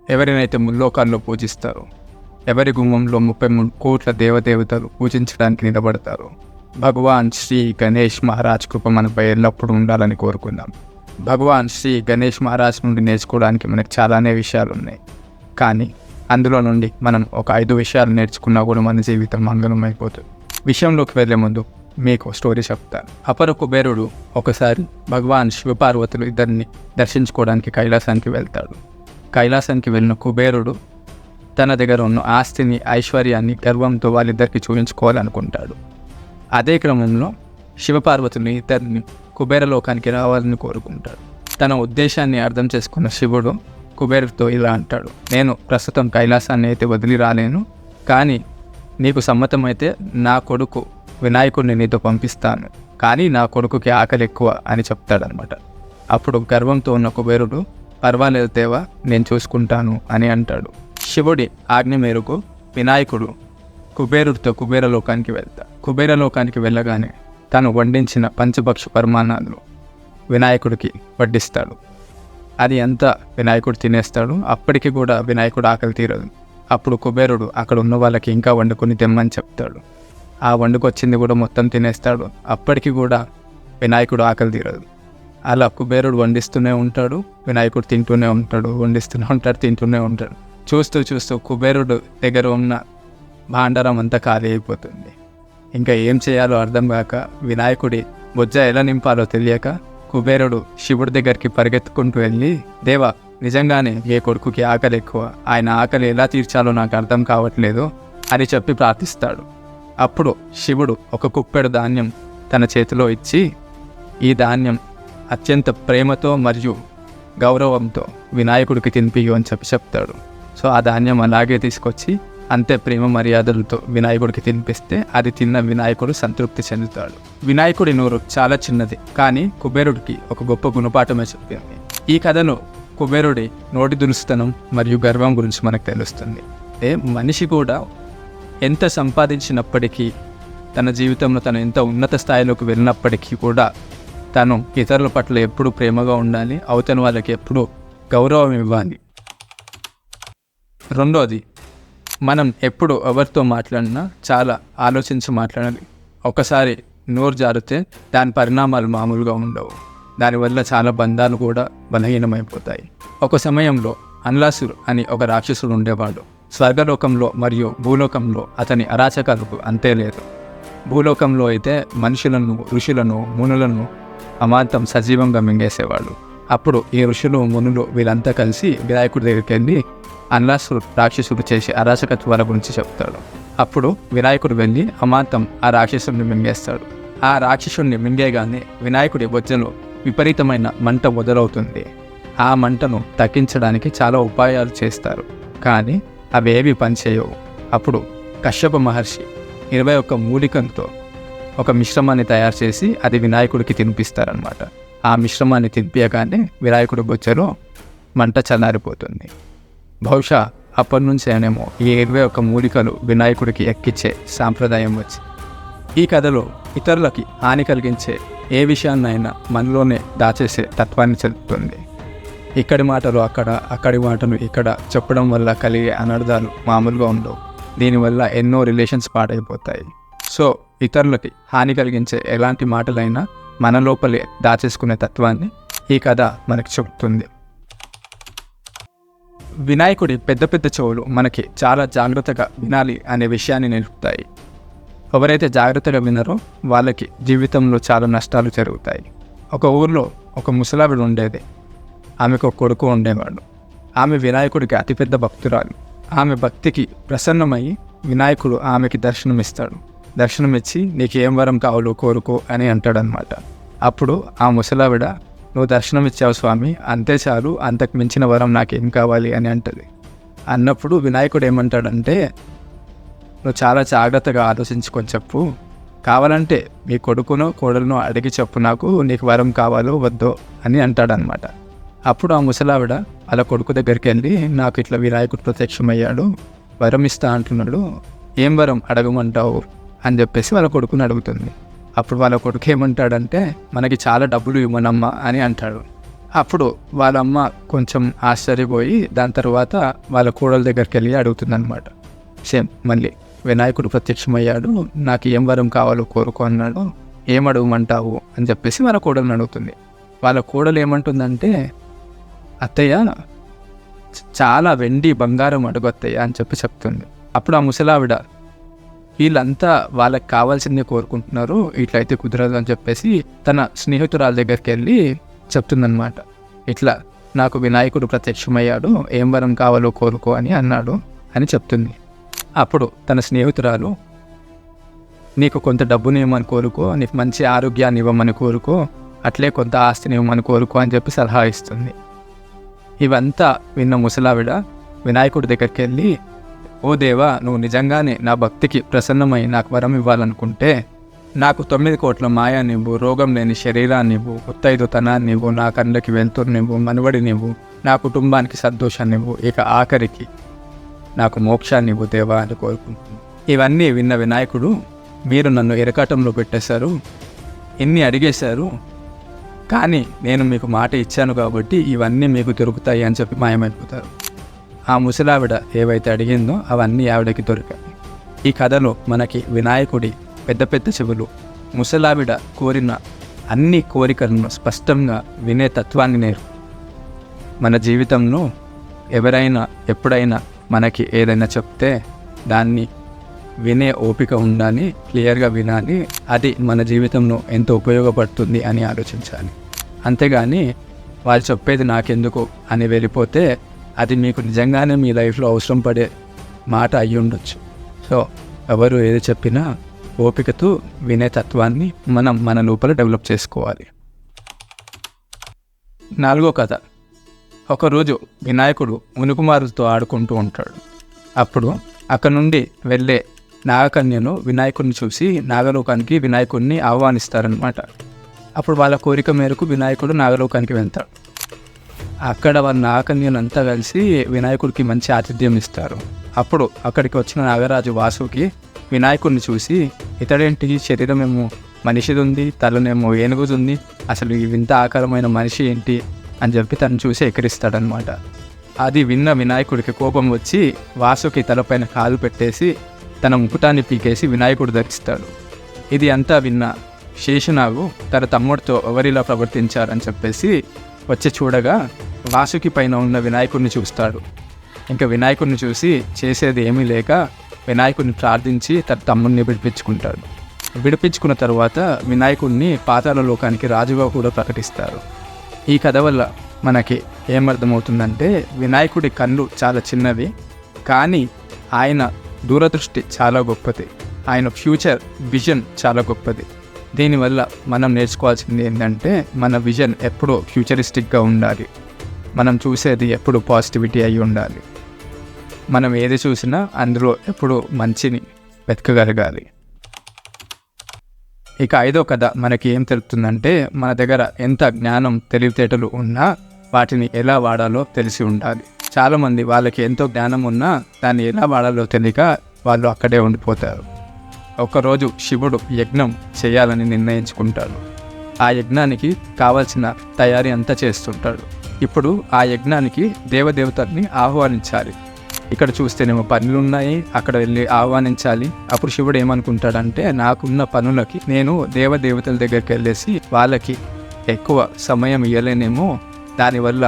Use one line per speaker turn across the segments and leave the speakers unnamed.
ఎవరినైతే ముల్లోకాల్లో పూజిస్తారో, ఎవరి గుమ్మంలో 33 కోట్ల దేవదేవతలు పూజించడానికి నిలబడతారో, భగవాన్ శ్రీ గణేష్ మహారాజ్ కృప మనపై ఎల్లప్పుడూ ఉండాలని కోరుకుందాం. భగవాన్ శ్రీ గణేష్ మహారాజ్ నుండి నేర్చుకోవడానికి మనకు చాలానే విషయాలు ఉన్నాయి. కానీ అందులో నుండి మనం ఒక 5 విషయాలు నేర్చుకున్నా కూడా మన జీవితం మంగళం అయిపోతుంది. విషయంలోకి వెళ్ళే ముందు మీకు స్టోరీ చెప్తాను. అపర కుబేరుడు ఒకసారి భగవాన్ శివపార్వతులు ఇద్దరిని దర్శించుకోవడానికి కైలాసానికి వెళ్తాడు. కైలాసానికి వెళ్ళిన కుబేరుడు తన దగ్గర ఉన్న ఆస్తిని, ఐశ్వర్యాన్ని గర్వంతో వాళ్ళిద్దరికి చూపించుకోవాలనుకుంటాడు. అదే క్రమంలో శివపార్వతుని ఇద్దరిని కుబేరలోకానికి రావాలని కోరుకుంటాడు. తన ఉద్దేశాన్ని అర్థం చేసుకున్న శివుడు కుబేరుడితో ఇలా అంటాడు, నేను ప్రస్తుతం కైలాసాన్ని అయితే వదిలి రాలేను, కానీ నీకు సమ్మతమైతే నా కొడుకు వినాయకుడిని నీతో పంపిస్తాను, కానీ నా కొడుకుకి ఆకలి ఎక్కువ అని చెప్తాడనమాట. అప్పుడు గర్వంతో ఉన్న కుబేరుడు, పర్వాలేదు దేవా, నేను చూసుకుంటాను అని అంటాడు. శివుడి ఆజ్ఞ మేరకు వినాయకుడు కుబేరుడితో కుబేరలోకానికి వెళ్తాడు. కుబేరలోకానికి వెళ్ళగానే తను వండించిన పంచభక్ష పరిమాణాలు వినాయకుడికి వడ్డిస్తాడు. అది అంతా వినాయకుడు తినేస్తాడు. అప్పటికి కూడా వినాయకుడు ఆకలి తీరదు. అప్పుడు కుబేరుడు అక్కడ ఉన్న వాళ్ళకి ఇంకా వండుకొని తెమ్మని చెప్తాడు. ఆ వండుకొచ్చింది కూడా మొత్తం తినేస్తాడు. అప్పటికి కూడా వినాయకుడు ఆకలి తీరదు. అలా కుబేరుడు వండిస్తూనే ఉంటాడు, వినాయకుడు తింటూనే ఉంటాడు, వండిస్తూనే ఉంటాడు, తింటూనే ఉంటాడు. చూస్తూ చూస్తూ కుబేరుడు దగ్గర ఉన్న భాండారం అంతా ఖాళీ అయిపోతుంది. ఇంకా ఏం చేయాలో అర్థం కాక, వినాయకుడి బొజ్జ ఎలా నింపాలో తెలియక కుబేరుడు శివుడి దగ్గరికి పరిగెత్తుకుంటూ వెళ్ళి, దేవా, నిజంగానే ఏ కొడుకుకి ఆకలి ఎక్కువ, ఆయన ఆకలి ఎలా తీర్చాలో నాకు అర్థం కావట్లేదు అని చెప్పి ప్రార్థిస్తాడు. అప్పుడు శివుడు ఒక కుప్పెడు ధాన్యం తన చేతిలో ఇచ్చి, ఈ ధాన్యం అత్యంత ప్రేమతో మరియు గౌరవంతో వినాయకుడికి తినిపియు అని చెప్తాడు. సో ఆ ధాన్యం అలాగే తీసుకొచ్చి అంతే ప్రేమ మర్యాదలతో వినాయకుడికి తినిపిస్తే అది తిన్న వినాయకుడు సంతృప్తి చెందుతాడు. వినాయకుడి నోరు చాలా చిన్నది, కానీ కుబేరుడికి ఒక గొప్ప గుణపాఠమే చెప్పింది. ఈ కథలో కుబేరుడి నోటి దురుస్తనం మరియు గర్వం గురించి మనకు తెలుస్తుంది. మనిషి కూడా ఎంత సంపాదించినప్పటికీ, తన జీవితంలో తను ఎంత ఉన్నత స్థాయిలోకి వెళ్ళినప్పటికీ కూడా తను ఇతరుల పట్ల ఎప్పుడూ ప్రేమగా ఉండాలి, అవతల వాళ్ళకి ఎప్పుడూ గౌరవం ఇవ్వాలి. రెండోది, మనం ఎప్పుడు ఎవరితో మాట్లాడినా చాలా ఆలోచించి మాట్లాడాలి. ఒకసారి నోరు జారితే దాని పరిణామాలు మామూలుగా ఉండవు. దానివల్ల చాలా బంధాలు కూడా బలహీనమైపోతాయి. ఒక సమయంలో అన్లాసురు అని ఒక రాక్షసుడు ఉండేవాడు. స్వర్గలోకంలో మరియు భూలోకంలో అతని అరాచకాలకు అంతే లేదు. భూలోకంలో అయితే మనుషులను, ఋషులను, మునులను అమాంతం సజీవంగా మింగేసేవాడు. అప్పుడు ఈ ఋషులు, మునులు వీళ్ళంతా కలిసి వినాయకుడి దగ్గరికి వెళ్ళి అన్లాసురు రాక్షసుడు చేసే అరాచకత్వాల గురించి చెప్తాడు. అప్పుడు వినాయకుడు వెళ్ళి అమాంతం ఆ రాక్షసుడిని మింగేస్తాడు. ఆ రాక్షసుడిని మింగేగానే వినాయకుడి బొజ్జలో విపరీతమైన మంట మొదలవుతుంది. ఆ మంటను తగ్గించడానికి చాలా ఉపాయాలు చేస్తారు, కానీ అవేవి పనిచేయవు. అప్పుడు కశ్యప మహర్షి 21 మూలికలతో ఒక మిశ్రమాన్ని తయారు చేసి అది వినాయకుడికి తినిపిస్తారనమాట. ఆ మిశ్రమాన్ని తినిపించగానే వినాయకుడి బొజ్జలో మంట చల్లారిపోతుంది. బహుశా అప్పటి నుంచేనేమో ఈ 21 మూలికలు వినాయకుడికి ఎక్కించే సాంప్రదాయం వచ్చి. ఈ కథలో ఇతరులకి హాని కలిగించే ఏ విషయాన్నైనా మనలోనే దాచేసే తత్వాన్ని చెప్తుంది. ఇక్కడి మాటలు అక్కడ, అక్కడి మాటలు ఇక్కడ చెప్పడం వల్ల కలిగే అనర్థాలు మామూలుగా ఉండవు. దీనివల్ల ఎన్నో రిలేషన్స్ పాడైపోతాయి. సో ఇతరులకి హాని కలిగించే ఎలాంటి మాటలైనా మన లోపలే దాచేసుకునే తత్వాన్ని ఈ కథ మనకి చెప్తుంది. వినాయకుడి పెద్ద పెద్ద చెవులు మనకి చాలా జాగ్రత్తగా వినాలి అనే విషయాన్ని నేర్పుతాయి. ఎవరైతే జాగ్రత్తగా వినరో వాళ్ళకి జీవితంలో చాలా నష్టాలు జరుగుతాయి. ఒక ఊర్లో ఒక ముసలావిడ ఉండేది. ఆమెకు ఒక కొడుకు ఉండేవాడు. ఆమె వినాయకుడికి అతిపెద్ద భక్తురాలు. ఆమె భక్తికి ప్రసన్నమయ్యి వినాయకుడు ఆమెకి దర్శనమిస్తాడు. దర్శనమిచ్చి నీకు ఏం వరం కావాలో కోరుకో అని అంటాడనమాట. అప్పుడు ఆ ముసలావిడ, నువ్వు దర్శనమిచ్చావు స్వామి, అంతే చాలు, అంతకు మించిన వరం నాకేం కావాలి అని అంటది. అన్నప్పుడు వినాయకుడు ఏమంటాడంటే, నువ్వు చాలా జాగ్రత్తగా ఆలోచించుకొని చెప్పు, కావాలంటే మీ కొడుకునో కోడలను అడిగి చెప్పు, నాకు నీకు వరం కావాలో వద్దో అని అంటాడనమాట. అప్పుడు ఆ ముసలావిడ వాళ్ళ కొడుకు దగ్గరికి వెళ్ళి, నాకు ఇట్లా వినాయకుడు ప్రత్యక్షమయ్యాడు, వరం ఇస్తా అంటున్నాడు, ఏం వరం అడగమంటావు అని చెప్పేసి వాళ్ళ కొడుకుని అడుగుతుంది. అప్పుడు వాళ్ళ కొడుకు ఏమంటాడంటే, మనకి చాలా డబ్బులు ఇవ్వనమ్మా అని అంటాడు. అప్పుడు వాళ్ళ అమ్మ కొంచెం ఆశ్చర్యపోయి దాని తర్వాత వాళ్ళ కోడల దగ్గరికి వెళ్ళి అడుగుతుందన్నమాట. సేమ్ మళ్ళీ వినాయకుడు ప్రత్యక్షమయ్యాడు, నాకు ఏం వరం కావాలో కోరుకో అన్నాడు, ఏం అడగమంటావు అని చెప్పేసి వాళ్ళ కోడలను అడుగుతుంది. వాళ్ళ కోడలు ఏమంటుందంటే, అత్తయ్య చాలా వెండి బంగారం అడుగు అత్తయ్య అని చెప్తుంది. అప్పుడు ఆ ముసలావిడ, వీళ్ళంతా వాళ్ళకి కావాల్సిందే కోరుకుంటున్నారు, ఇట్లయితే కుదరదు అని చెప్పేసి తన స్నేహితురాల దగ్గరికి వెళ్ళి చెప్తుందన్నమాట. ఇట్లా నాకు వినాయకుడు ప్రత్యక్షమయ్యాడు, ఏం వరం కావాలో కోరుకో అని అన్నాడు అని చెప్తుంది. అప్పుడు తన స్నేహితురాలు, నీకు కొంత డబ్బుని ఇవ్వమని కోరుకో, నీకు మంచి ఆరోగ్యాన్ని ఇవ్వమని కోరుకో, అట్లే కొంత ఆస్తిని ఇవ్వమని కోరుకో అని చెప్పి సలహా ఇస్తుంది. ఇవంతా విన్న ముసలావిడ వినాయకుడి దగ్గరికి వెళ్ళి, ఓ దేవా, నువ్వు నిజంగానే నా భక్తికి ప్రసన్నమై నాకు వరం ఇవ్వాలనుకుంటే నాకు 9 కోట్ల మాయానివ్వు, రోగం లేని శరీరాన్నివ్వు, ముత్తైదుతనాన్నివ్వు, నా కళ్ళకి వెలుతురునివ్వు, మనవడినివ్వు, నా కుటుంబానికి సంతోషాన్నివ్వు, ఇక ఆఖరికి నాకు మోక్షాన్నివ్వు దేవా అని కోరుకుంటుంది. ఇవన్నీ విన్న వినాయకుడు, మీరు నన్ను ఇరకాటంలో పెట్టేశారు, ఎన్ని అడిగేశారు, కానీ నేను మీకు మాట ఇచ్చాను కాబట్టి ఇవన్నీ మీకు దొరుకుతాయి అని చెప్పి మాయమైపోతారు. ఆ ముసలావిడ ఏవైతే అడిగిందో అవన్నీ ఆవిడకి దొరికాయి. ఈ కథలో మనకి వినాయకుడి పెద్ద పెద్ద చెవులు, ముసలావిడ కోరిన అన్ని కోరికలను స్పష్టంగా వినే తత్వాన్ని నేర్పు. మన జీవితంలో ఎవరైనా ఎప్పుడైనా మనకి ఏదైనా చెప్తే దాన్ని వినే ఓపిక ఉండాలి, క్లియర్గా వినాలి, అది మన జీవితంలో ఎంత ఉపయోగపడుతుంది అని ఆలోచించాలి. అంతేగాని వాళ్ళు చెప్పేది నాకెందుకు అని వెళ్ళిపోతే అది మీకు నిజంగానే మీ లైఫ్లో అవసరం పడే మాట అయ్యి ఉండొచ్చు. సో ఎవరు ఏది చెప్పినా ఓపికతో వినే తత్వాన్ని మనం మన లోపల డెవలప్ చేసుకోవాలి. 4వ కథ. ఒకరోజు వినాయకుడు మునుకుమారులతో ఆడుకుంటూ ఉంటాడు. అప్పుడు అక్కడ నుండి వెళ్ళే నాగకన్యను వినాయకుడిని చూసి నాగలోకానికి వినాయకుడిని ఆహ్వానిస్తారనమాట. అప్పుడు వాళ్ళ కోరిక మేరకు వినాయకుడు నాగలోకానికి వెళ్తాడు. అక్కడ వాళ్ళ నాగకన్యలంతా కలిసి వినాయకుడికి మంచి ఆతిథ్యం ఇస్తారు. అప్పుడు అక్కడికి వచ్చిన నాగరాజు వాసుకి వినాయకుడిని చూసి, ఇతడేంటి శరీరం ఏమో మనిషిది ఉంది, తలనేమో ఏనుగుతుంది, అసలు ఈ వింత ఆకారమైన మనిషి ఏంటి అని చెప్పి తను చూసి ఎక్కిరిస్తాడనమాట. అది విన్న వినాయకుడికి కోపం వచ్చి వాసుకి తలపైన కాలు పెట్టేసి తన ముకుటాన్ని పీకేసి వినాయకుడు ధరిస్తాడు. ఇది అంతా విన్న శేషనాగు తన తమ్ముడితో ఎవరిలా ప్రవర్తించారని చెప్పేసి వచ్చి చూడగా వాసుకి పైన ఉన్న వినాయకుడిని చూస్తాడు. ఇంకా వినాయకుడిని చూసి చేసేది ఏమీ లేక వినాయకుడిని ప్రార్థించి తన తమ్ముడిని విడిపించుకుంటాడు. విడిపించుకున్న తర్వాత వినాయకుడిని పాతాళ లోకానికి రాజుగా కూడా ప్రకటిస్తారు. ఈ కథ వల్ల మనకి ఏమర్థమవుతుందంటే, వినాయకుడి కళ్ళు చాలా చిన్నవి, కానీ ఆయన దూరదృష్టి చాలా గొప్పది, ఆయన ఫ్యూచర్ విజన్ చాలా గొప్పది. దీనివల్ల మనం నేర్చుకోవాల్సింది ఏంటంటే, మన విజన్ ఎప్పుడూ ఫ్యూచరిస్టిక్గా ఉండాలి, మనం చూసేది ఎప్పుడు పాజిటివిటీ అయి ఉండాలి, మనం ఏది చూసినా అందులో ఎప్పుడు మంచిని వెతకగలగాలి. ఇక 5వ కథ మనకి ఏం తెలుపుతుందంటే, మన దగ్గర ఎంత జ్ఞానం తెలివితేటలు ఉన్నా వాటిని ఎలా వాడాలో తెలిసి ఉండాలి. చాలామంది వాళ్ళకి ఎంతో జ్ఞానం ఉన్నా దాన్ని ఎలా వాడాలో తెలియక వాళ్ళు అక్కడే ఉండిపోతారు. ఒకరోజు శివుడు యజ్ఞం చేయాలని నిర్ణయించుకుంటాడు. ఆ యజ్ఞానికి కావాల్సిన తయారీ అంతా చేస్తుంటాడు. ఇప్పుడు ఆ యజ్ఞానికి దేవదేవతల్ని ఆహ్వానించాలి. ఇక్కడ చూస్తేనేమో పనులు ఉన్నాయి, అక్కడ వెళ్ళి ఆహ్వానించాలి. అప్పుడు శివుడు ఏమనుకుంటాడంటే, నాకున్న పనులకి నేను దేవదేవతల దగ్గరికి వెళ్ళేసి వాళ్ళకి ఎక్కువ సమయం ఇవ్వలేనేమో, దానివల్ల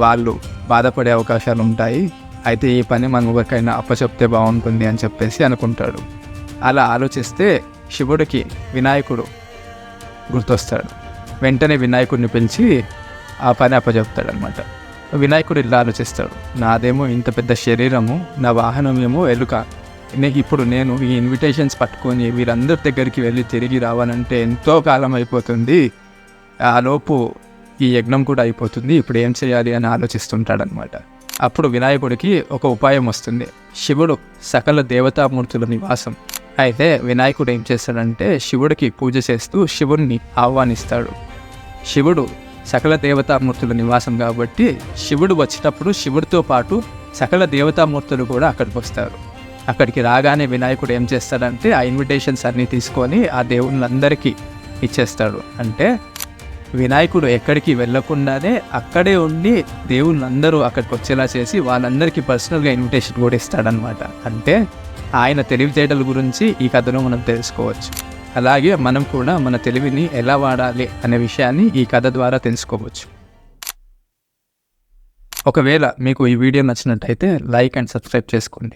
వాళ్ళు బాధపడే అవకాశాలు ఉంటాయి, అయితే ఈ పని మనం ఎవరికైనా అప్పచెప్తే బాగుంటుంది అని చెప్పేసి అనుకుంటాడు. అలా ఆలోచిస్తే శివుడికి వినాయకుడు గుర్తొస్తాడు. వెంటనే వినాయకుడిని పిలిచి ఆ పని అప్పచెప్తాడనమాట. వినాయకుడు ఇలా ఆలోచిస్తాడు, నాదేమో ఇంత పెద్ద శరీరము, నా వాహనం ఏమో ఎలుక, ఇప్పుడు నేను ఈ ఇన్విటేషన్స్ పట్టుకొని వీరందరి దగ్గరికి వెళ్ళి తిరిగి రావాలంటే ఎంతో కాలం అయిపోతుంది, ఆలోపు ఈ యజ్ఞం కూడా అయిపోతుంది, ఇప్పుడు ఏం చేయాలి అని ఆలోచిస్తుంటాడనమాట. అప్పుడు వినాయకుడికి ఒక ఉపాయం వస్తుంది. శివుడు సకల దేవతామూర్తుల నివాసం. అయితే వినాయకుడు ఏం చేస్తాడంటే, శివుడికి పూజ చేస్తూ శివుడిని ఆహ్వానిస్తాడు. శివుడు సకల దేవతామూర్తుల నివాసం కాబట్టి శివుడు వచ్చేటప్పుడు శివుడితో పాటు సకల దేవతామూర్తులు కూడా అక్కడికి వస్తారు. అక్కడికి రాగానే వినాయకుడు ఏం చేస్తాడంటే, ఆ ఇన్విటేషన్స్ అన్నీ తీసుకొని ఆ దేవుళ్ళందరికీ ఇచ్చేస్తాడు. అంటే వినాయకుడు ఎక్కడికి వెళ్ళకుండానే అక్కడే ఉండి దేవుళ్ళందరూ అక్కడికి వచ్చేలా చేసి వాళ్ళందరికీ పర్సనల్గా ఇన్విటేషన్ కూడా ఇస్తాడనమాట. అంటే ఆయన తెలివితేటల గురించి ఈ కథలో మనం తెలుసుకోవచ్చు. అలాగే మనం కూడా మన తెలివిని ఎలా వాడాలి అనే విషయాన్ని ఈ కథ ద్వారా తెలుసుకోవచ్చు. ఒకవేళ మీకు ఈ వీడియో నచ్చినట్టయితే లైక్ అండ్ సబ్స్క్రైబ్ చేసుకోండి.